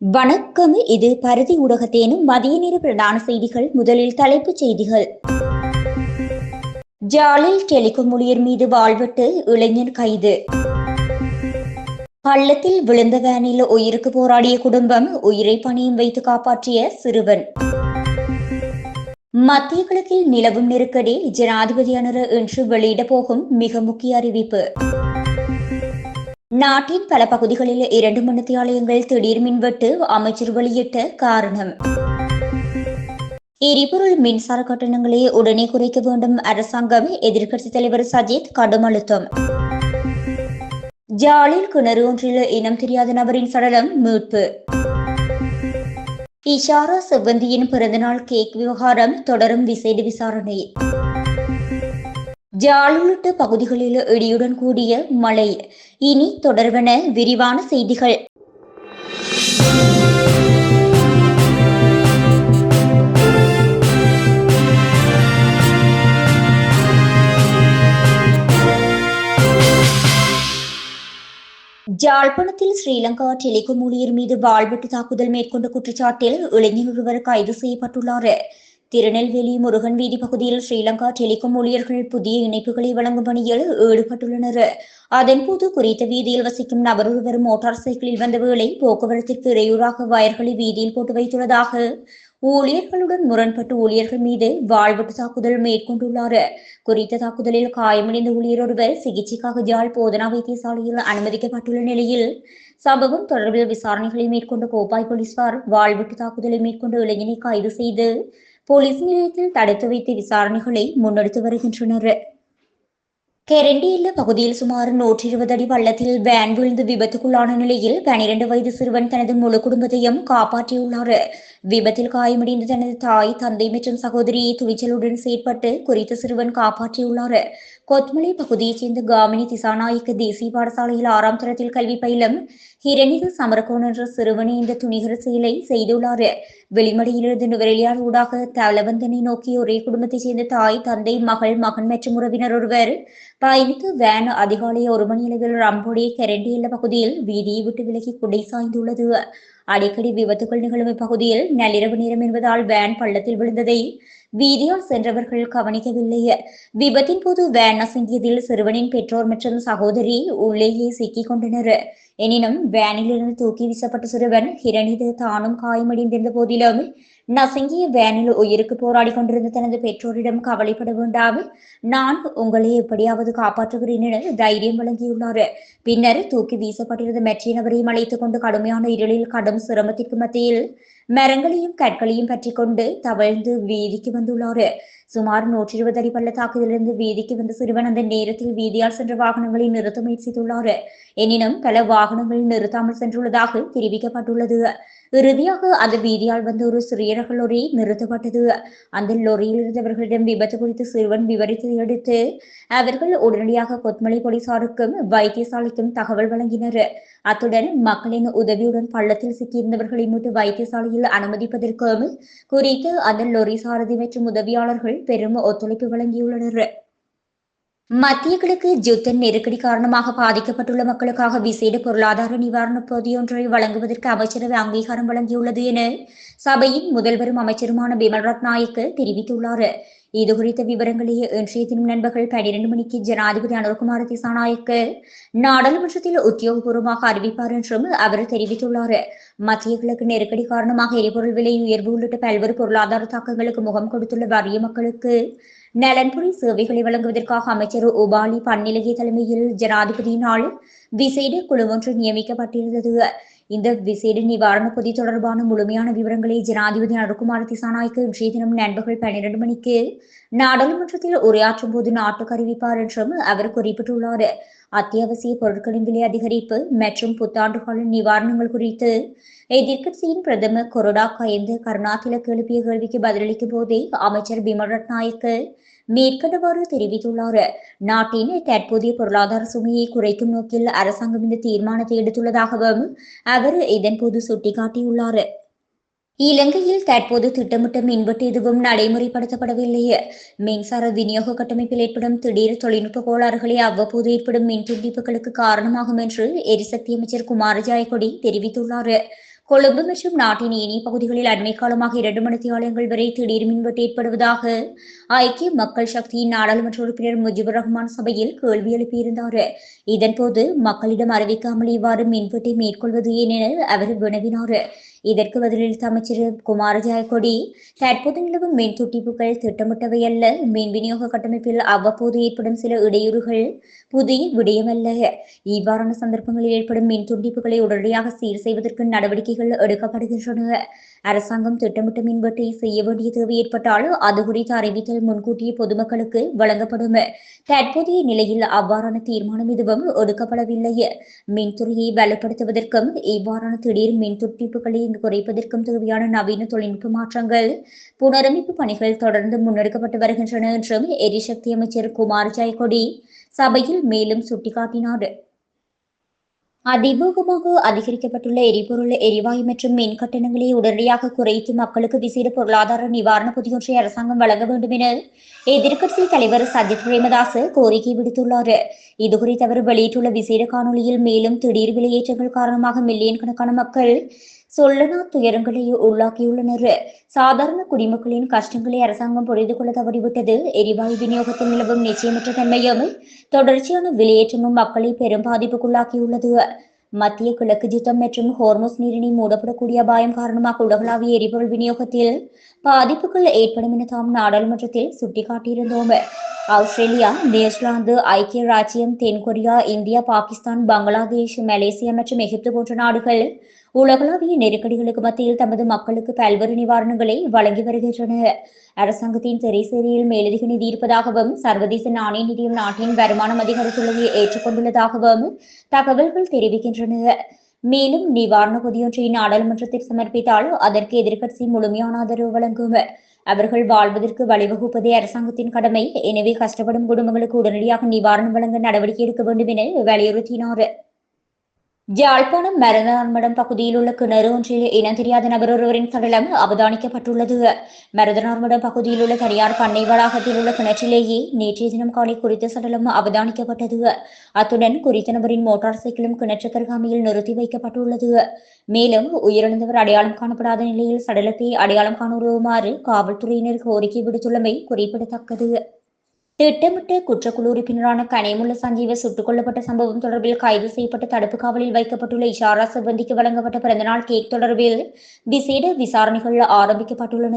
வணக்கம். இது பருதி ஊடகத்தேனும் மதிய நேர பிரதான செய்திகள். முதலில் தலைப்புச் செய்திகள். ஜாலில் டெலிகாம் ஊழியர் மீது வாள்வெட்டு, இளைஞர் கைது. பள்ளத்தில் விழுந்த வேனில் உயிருக்கு போராடிய குடும்பம், உயிரை பணியும் வைத்து காப்பாற்றிய சிறுவன். மத்திய கிழக்கில் நிலவும் நெருக்கடி, ஜனாதிபதி அனுர இன்று வெளியிட போகும் மிக முக்கிய அறிவிப்பு. நாட்டின் பல பகுதிகளில் 2 மின்நிலையங்கள் திடீர் மின்வெட்டு, அமைச்சர் வெளியிட்ட காரணம். எரிபொருள் மின்சார கட்டணங்களை உடனே குறைக்க வேண்டும் அரசாங்கம், எதிர்க்கட்சித் தலைவர் சஜித் கடும் அழுத்தம். ஜாலில் கிணறு ஒன்றில் இனம் தெரியாத நபரின் சடலம் மீட்பு. இஷாரா செவ்வந்தியின் பிறந்தநாள் கேக் விவகாரம் தொடரும் விசேட விசாரணை. ஜாழ் உள்ளிட்ட பகுதிகளில் இடியுடன் கூடிய மழை. இனி தொடர்வன விரிவான செய்திகள். ஜாழ்ப்பாணத்தில் ஸ்ரீலங்கா டெலிகாம் ஊழியர் மீது வாள்வெட்டு தாக்குதல் மேற்கொண்ட குற்றச்சாட்டில் இளைஞர் ஒருவர் கைது செய்யப்பட்டுள்ளார். திருநெல்வேலி முருகன் வீதி பகுதியில் ஸ்ரீலங்கா டெலிகாம் ஊழியர்கள் புதிய இணைப்புகளை வழங்கும் பணியில் ஈடுபட்டுள்ளனர். அதன்போது குறித்த வீதியில் வசிக்கும் நபர் ஒருவர் மோட்டார் சைக்கிளில் வந்த வேளை போக்குவரத்திற்கு இடையூறாக வயர்களை வீதியில் போட்டு வைத்துள்ளதாக ஊழியர்களுடன் முரண்பட்டு ஊழியர்கள் மீது வாள்வெட்டு தாக்குதல் மேற்கொண்டுள்ளார். குறித்த தாக்குதலில் காயமடைந்த ஊழியர் ஒருவர் சிகிச்சைக்காக ஜாழ் போதனா வைத்தியசாலையில் அனுமதிக்கப்பட்டுள்ள நிலையில் சம்பவம் தொடர்பில் விசாரணைகளை மேற்கொண்ட கோப்பாய் போலீசார் வாள்வெட்டு தாக்குதலை மேற்கொண்ட இளைஞனை கைது செய்து போலீஸ் நிலையத்தில் தடுத்து வைத்து விசாரணைகளை முன்னெடுத்து வருகின்றனர். கெரண்டியல்ல பகுதியில் சுமார் 120 அடி பள்ளத்தில் வேன் விழுந்து விபத்துக்குள்ளான நிலையில் 12 வயது சிறுவன் தனது முழு குடும்பத்தையும் காப்பாற்றியுள்ளார். விபத்தில் காயமடைந்த தனது தாய், தந்தை மற்றும் சகோதரியை துணிச்சலுடன் செயற்பட்டு குறித்த சிறுவன் காப்பாற்றியுள்ளார். கொத்மலை பகுதியைச் சேர்ந்த காமினி திசாநாயக்க தேசிய பாடசாலையில் 6ஆம் தரத்தில் கல்வி பயிலும் ஹிரணிக சமரகோன் என்ற சிறுவனை இந்த துணிகர செயலை செய்துள்ளார். வெளிமடையிலிருந்து நுவரெலியார் ஊடாக தலவந்தனை நோக்கி ஒரே குடும்பத்தைச் சேர்ந்த தாய், தந்தை, மகள், மகன் மற்றும் உறவினர் ஒருவர் பயணித்து வேன் அதிகாலை 1 மணி அளவில் ரம்போடி கெரண்டியல்ல பகுதியில் வீதியை விட்டு விலகி குடை சாய்ந்துள்ளது. அடிக்கடி விபத்துகள் நிகழும் இப்பகுதியில் நள்ளிரவு நேரம் என்பதால் வேன் பள்ளத்தில் விழுந்ததை வீதியால் சென்றவர்கள் கவனிக்கவில்லை. விபத்தின் போது வேன் அசங்கியதில் சிறுவனின் பெற்றோர் மற்றும் சகோதரி உள்ளேயே சிக்கிக் கொண்டனர். எனினும் வேனிலிருந்து தூக்கி வீசப்பட்ட சிறுவன் ஹிரணிது தானும் காயமடைந்திருந்த போதிலும் நசுங்கிய வேனில் உயிருக்கு போராடி கொண்டிருந்த தனது பெற்றோரிடம் கவலைப்பட வேண்டாம், நான் உங்களை எப்படியாவது காப்பாற்றுகிறேன் என தைரியம் வழங்கியுள்ளார். பின்னர் தூக்கி வீசப்பட்டிருந்த மற்ற நபரையும் அழைத்துக் கொண்டு கடுமையான இருளில் கடும் சிரமத்திற்கு மத்தியில் மரங்களையும் கற்களையும் பற்றி கொண்டு தவழ்ந்து வீதிக்கு வந்துள்ளார். சுமார் 120 அடி பள்ளத்தாக்கிலிருந்து வீதிக்கு வந்த சிறுவன் அந்த நேரத்தில் வீதியால் சென்ற வாகனங்களை நிறுத்த முயற்சித்துள்ளார். எனினும் பல வாகனங்கள் நிறுத்தாமல் சென்றுள்ளதாக தெரிவிக்கப்பட்டுள்ளது. இறுதியாக அந்த வீதியால் வந்த ஒரு சிறிய ரக லொரி நிறுத்தப்பட்டது. அந்த லொரியில் இருந்தவர்களிடம் விபத்து குறித்து சிறுவன் விவரித்ததை அடுத்து அவர்கள் உடனடியாக கொத்மலை போலீசாருக்கும் வைத்தியசாலைக்கும் தகவல் வழங்கினர். அத்துடன் மக்களின் உதவியுடன் பள்ளத்தில் சிக்கியிருந்தவர்களை மீட்டு வைத்தியசாலையில் அனுமதிப்பதற்கும் குறித்து அந்த லொரி சாரதி மற்றும் உதவியாளர்கள் பெரும் ஒத்துழைப்பு வழங்கியுள்ளனர். மத்திய கிழக்கு யுத்த நெருக்கடி காரணமாக பாதிக்கப்பட்டுள்ள மக்களுக்காக விசேட பொருளாதார நிவாரணப் பொதியொன்றை வழங்குவதற்கு அமைச்சரவை அங்கீகாரம் வழங்கியுள்ளது என சபையின் முதல்வரும் அமைச்சருமான பிமல் ரத்நாயக்க தெரிவித்துள்ளார். இதுகுறித்த விவரங்களை இன்றைய தினம் நண்பகல் 12 மணிக்கு ஜனாதிபதி அனுரகுமார திசாநாயக்க நாடாளுமன்றத்தில் உத்தியோகபூர்வமாக அறிவிப்பார் என்றும் அவர் தெரிவித்துள்ளார். மத்திய கிழக்கு நெருக்கடி காரணமாக எரிபொருள் விலை உயர்வு உள்ளிட்ட பல்வேறு பொருளாதார தாக்கங்களுக்கு முகம் கொடுத்துள்ள வறிய மக்களுக்கு நலன்புரி சேவைகளை வழங்குவதற்காக அமைச்சர் உபாலி பன்னிலகே தலைமையில் ஜனாதிபதியினால் விசேட குழு ஒன்று நியமிக்கப்பட்டிருந்தது. இந்த விசேட நிவாரண பொதி தொடர்பான முழுமையான விவரங்களை ஜனாதிபதி அனுரகுமார திசாநாயக்க இன்றைய தினம் நண்பகல் 12 மணிக்கு நாடாளுமன்றத்தில் உரையாற்றும் போது நாட்டுக்கு அறிவிப்பார் என்றும் அவர் குறிப்பிட்டுள்ளார். அத்தியாவசிய பொருட்களின் விலை அதிகரிப்பு மற்றும் புத்தாண்டு கால நிவாரணங்கள் குறித்து எதிர்க்கட்சியின் பிரதமர் கொரோடா கயந்த கருணாதிலக்கு எழுப்பிய கேள்விக்கு பதிலளிக்கும் போதே அமைச்சர் பிமல் ரத்நாயக்க மேற்கண்டவாறு தெரிவித்துள்ளார். நாட்டின் தற்போதைய பொருளாதார சுமையை குறைக்கும் நோக்கில் அரசாங்கம் இந்த தீர்மானத்தை எடுத்துள்ளதாகவும் அவர் இதன்போது சுட்டிக்காட்டியுள்ளார். இலங்கையில் தற்போது திட்டமிட்ட மின்வெட்டு எதுவும் நடைமுறைப்படுத்தப்படவில்லை. மின்சார விநியோக கட்டமைப்பில் ஏற்படும் திடீர் தொழில்நுட்ப கோளாறுகளை அவ்வப்போது ஏற்படும் மின் துண்டிப்புகளுக்கு காரணமாகும் என்று எரிசக்தி அமைச்சர் குமார ஜாயக்கொடி தெரிவித்துள்ளார். கொழும்பு மற்றும் நாட்டின் ஏனைய பகுதிகளில் அண்மை காலமாக 2 மணித்தியாலங்கள் வரை திடீர் மின்வெட்டு ஏற்படுவதாக ஐக்கிய மக்கள் சக்தியின் நாடாளுமன்ற உறுப்பினர் முஜிபுர் ரஹ்மான் சபையில் கேள்வி எழுப்பியிருந்தார். இதன்போது மக்களிடம் அறிவிக்காமல் இவ்வாறு மின்வெட்டை மேற்கொள்வது ஏன் என அவர் வினவினார். இதற்கு பதிலளித்த அமைச்சர் குமார ஜெயக்கொடி, தற்போது நிலவும் மின் துண்டிப்புகள் திட்டமிட்டவை அல்ல, மின் விநியோக கட்டமைப்பில் அவ்வப்போது ஏற்படும் சில இடையூறுகள் புதிய விடயமல்ல. இவ்வாறான சந்தர்ப்பங்களில் ஏற்படும் மின் துண்டிப்புகளை உடனடியாக சீர் செய்வதற்கு நடவடிக்கைகள் எடுக்கப்படுகின்றன. அரசாங்கம் திட்டமிட்ட மின்வெட்டை செய்ய வேண்டிய தேவை ஏற்பட்டால் அது குறித்த அறிவித்தல் முன்கூட்டிய பொதுமக்களுக்கு வழங்கப்படும். தற்போதைய நிலையில் அவ்வாறான தீர்மானம் எதுவும் எடுக்கப்படவில்லை. மின்துறையை வலுப்படுத்துவதற்கும் இவ்வாறான திடீர் மின் துண்டிப்புகளை குறைப்பதற்கும் தேவையான நவீன தொழில்நுட்ப மாற்றங்கள், புனரமைப்பு பணிகள் தொடர்ந்து முன்னெடுக்கப்பட்டு வருகின்றன என்றும் எரிசக்தி அமைச்சர் குமார ஜெயக்கொடி சபையில் மேலும் சுட்டிக்காட்டினார். அதிவேகமாக அதிகரிக்கப்பட்டுள்ள எரிபொருள், எரிவாயு மற்றும் மின் கட்டணங்களை உடனடியாக குறைத்து மக்களுக்கு விசேட பொருளாதார நிவாரண பொதியொன்றை அரசாங்கம் வழங்க வேண்டும் என எதிர்க்கட்சி தலைவர் சஜித் பிரேமதாச கோரிக்கை விடுத்துள்ளார். இதுகுறித்து அவர் வெளியிட்டுள்ள விசேட காணொலியில் மேலும் திடீர் விலையேற்றங்கள் காரணமாக மில்லியன் கணக்கான மக்கள் சொல்லனா துயரங்களை உள்ளாக்கியுள்ளனர். சாதாரண குடிமக்களின் கஷ்டங்களை அரசாங்கம் புரிந்து கொள்ள தவறிவிட்டது. எரிவாயு விநியோகத்தில் நிலவும் நிச்சயமற்ற தன்மையும் தொடர்ச்சியான விலையேற்றமும் மக்களை பெரும் பாதிப்புக்குள்ளாக்கியுள்ளது. மத்திய கிழக்கு யுத்தம் மற்றும் ஹோர்முஸ் நீரிணை மூடப்படக்கூடிய அபாயம் காரணமாக உலகளாவிய எரிபொருள் விநியோகத்தில் பாதிப்புகள் ஏற்படும் என தாம் நாடாளுமன்றத்தில் சுட்டிக்காட்டியிருந்தோம். ஆஸ்திரேலியா, நியூசிலாந்து, ஐக்கிய ராச்சியம், தென்கொரியா, இந்தியா, பாகிஸ்தான், பங்களாதேஷ், மலேசியா மற்றும் எகிப்து போன்ற நாடுகள் உலகளாவிய நெருக்கடிகளுக்கு மத்தியில் தமது மக்களுக்கு பல்வேறு நிவாரணங்களை வழங்கி வருகின்றன. அரசாங்கத்தின் திரைசேரியில் மேலதிக நிதி இருப்பதாகவும் சர்வதேச நாணய நிதியம் நாட்டின் வருமானம் அதிகரித்துள்ளதை ஏற்றுக்கொண்டுள்ளதாகவும் தகவல்கள் தெரிவிக்கின்றன. மேலும் நிவாரண பொதியொன்றை நாடாளுமன்றத்தில் சமர்ப்பித்தால் அதற்கு எதிர்க்கட்சி முழுமையான ஆதரவு வழங்கும். அவர்கள் வாழ்வதற்கு வழிவகுப்பதே அரசாங்கத்தின் கடமை. எனவே கஷ்டப்படும் குடும்பங்களுக்கு உடனடியாக நிவாரணம் வழங்க நடவடிக்கை எடுக்க வேண்டும் என வலியுறுத்தினார். யாழ்ப்பாணம் மருதனார்மடம் பகுதியில் உள்ள கிணறு ஒன்றில் இனம் தெரியாத நபர் ஒருவரின் சடலம் அவதானிக்கப்பட்டுள்ளது. மருதனார்மடம் பகுதியில் உள்ள தனியார் பண்ணை வளாகத்தில் உள்ள கிணற்றிலேயே நேற்றைய தினம் காலை குறித்த சடலம் அவதானிக்கப்பட்டது. அத்துடன் குறித்த நபரின் மோட்டார் சைக்கிளும் கிணற்று அருகாமையில் நிறுத்தி வைக்கப்பட்டுள்ளது. மேலும் உயிரிழந்தவர் அடையாளம் காணப்படாத நிலையில் சடலத்தை அடையாளம் காணுமாறு காவல்துறையினர் கோரிக்கை விடுத்துள்ளமை குறிப்பிடத்தக்கது. திட்டமிட்ட குற்றக்குழு உறுப்பினரான கனிமுல்ல சஞ்சீவ சுட்டுக் கொல்லப்பட்ட சம்பவம் தொடர்பில் கைது செய்யப்பட்ட தடுப்பு காவலில் வைக்கப்பட்டுள்ள இஷாரா சிவந்திக்கு வழங்கப்பட்ட பிறந்தநாள் கேக் தொடர்பில் விசேட விசாரணைகள் ஆரம்பிக்கப்பட்டுள்ளன.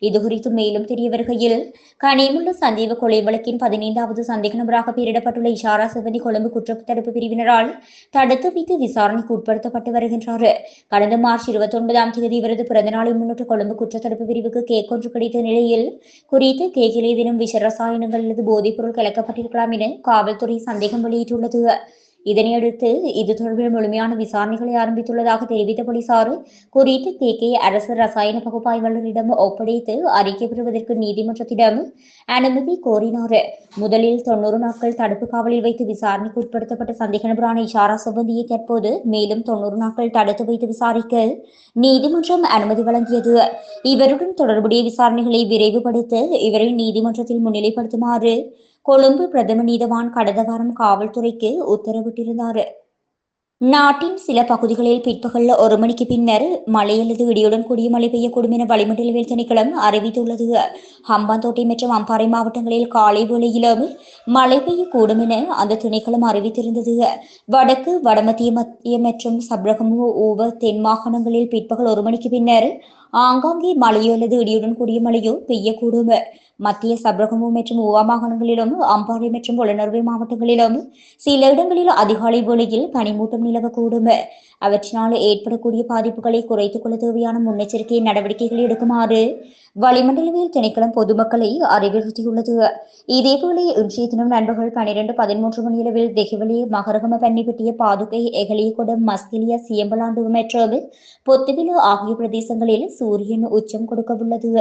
இதுகுறித்து மேலும் தெரிய வருகையில், கனிமுல்ல சஞ்சீவ கொலை வழக்கின் 15வது சந்தேக நபராக பெயரிடப்பட்டுள்ள இஷாரா சிவந்தி கொழும்பு குற்றத்தடுப்பு பிரிவினரால் தடுத்து வைத்து விசாரணைக்கு உட்படுத்தப்பட்டு வருகின்றார். கடந்த மார்ச் 29ஆம் தேதி இவரது பிறந்தநாளை முன்னிட்டு கொழும்பு குற்றத்தடுப்பு பிரிவுக்கு கேக் ஒன்று கிடைத்த நிலையில் குறித்த கேக்கில் ஏதேனும் விஷ ரசாயனங்கள் அல்லது போதைப்பொருள் கலக்கப்பட்டிருக்கலாம் என காவல்துறை சந்தேகம் வெளியிட்டுள்ளது. இதனையடுத்து இது தொடர்பில் முழுமையான விசாரணைகளை ஆரம்பித்துள்ளதாக தெரிவித்த போலீசார் குறித்த கேக்கை அரசு ரசாயன பகுப்பாய்வாளரிடம் ஒப்படைத்து அறிக்கை பெறுவதற்கு நீதிமன்றத்திடம் அனுமதி கோரினார். முதலில் 90 நாட்கள் தடுப்பு காவலில் வைத்து விசாரணைக்கு உட்படுத்தப்பட்ட சந்தேக நபரான இஷாரா சிவந்தியை தற்போது மேலும் 90 நாட்கள் தடுத்து வைத்து விசாரிக்க நீதிமன்றம் அனுமதி வழங்கியது. இவருடன் தொடர்புடைய விசாரணைகளை விரைவுபடுத்த இவரை நீதிமன்றத்தில் முன்னிலைப்படுத்துமாறு கொழும்பு பிரதம நீதவான் கடந்த வாரம் காவல்துறைக்கு உத்தரவிட்டிருந்தார். நாட்டின் சில பகுதிகளில் பிற்பகல் 1 மணிக்கு பின்னர் மழை அல்லது இடியுடன் கூடிய மழை பெய்யக்கூடும் என வளிமண்டலவியல் திணைக்களம் அறிவித்துள்ளது. ஹம்பாந்தோட்டை மற்றும் அம்பாறை மாவட்டங்களில் காலை வேளையிலும் மழை பெய்யக்கூடும் என அந்த திணைக்களம் அறிவித்திருந்தது. வடக்கு, வடமத்திய மற்றும் சப்ரகமு, ஊவ, தென் மாகாணங்களில் பிற்பகல் 1 மணிக்கு பின்னர் ஆங்காங்கே மழையோ அல்லது இடியுடன் கூடிய மழையோ பெய்யக்கூடும். மத்திய சப்ரகமு மற்றும் ஊவா மாகாணங்களிலும் அம்பாறை மற்றும் புலனறுவை மாவட்டங்களிலும் சில இடங்களில் அதிகாலை வேளையில் பனிமூட்டம் நிலவக்கூடும். அவற்றினால் ஏற்படக்கூடிய பாதிப்புகளை குறைத்துக் கொள்ள தேவையான முன்னெச்சரிக்கை நடவடிக்கைகளை எடுக்குமாறு வளிமண்டலவியல் திணைக்களம் பொதுமக்களை அறிவுறுத்தியுள்ளது. இதேவேளை இன்றைய தினம் நண்பர்கள் 12:13 மணியளவில் தெஹிவலி, மகரகம, பன்னிப்பட்டிய, பாதுகை, எகலியகுடம், மஸ்கிலியா, சியம்பலாண்டு மற்றும் பொத்துவில ஆகிய பிரதேசங்களில் சூரியன் உச்சம் கொடுக்கவுள்ளது.